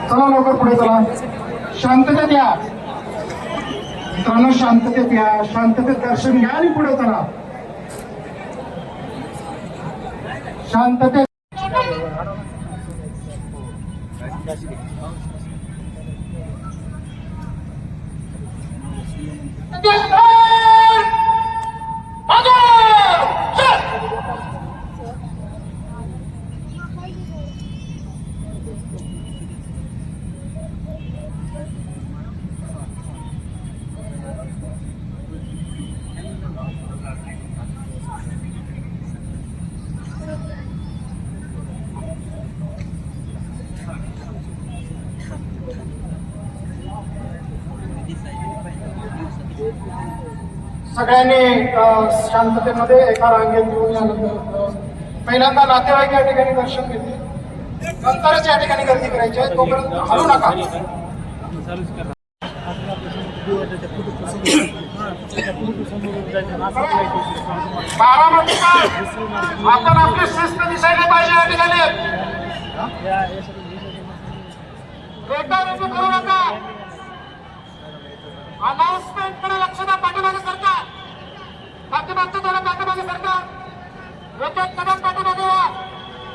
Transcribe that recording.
चला लवकर पुढे चला. शांततेत या मित्रांनो, शांततेत या, शांततेत दर्शन घ्या आणि पुढे चला. शांततेत. सगळ्यांनी शांततेमध्ये एका रांगेत घेऊन यानंतर पहिल्यांदा नातेवाईक या ठिकाणी दर्शन घेतले, नंतरच या ठिकाणी गर्दी करायची आहे. तोपर्यंत हलू नका. बारामतीचा आपण आपली शिस्त दिसायला पाहिजे या ठिकाणी. करू नका. अनाउन्समेंट कडे लक्ष द्या. पाठीमागे सरकार, पाठीमागचं थोडं पाठीमागे सरकार, एक एक कदम पाठीमागे या.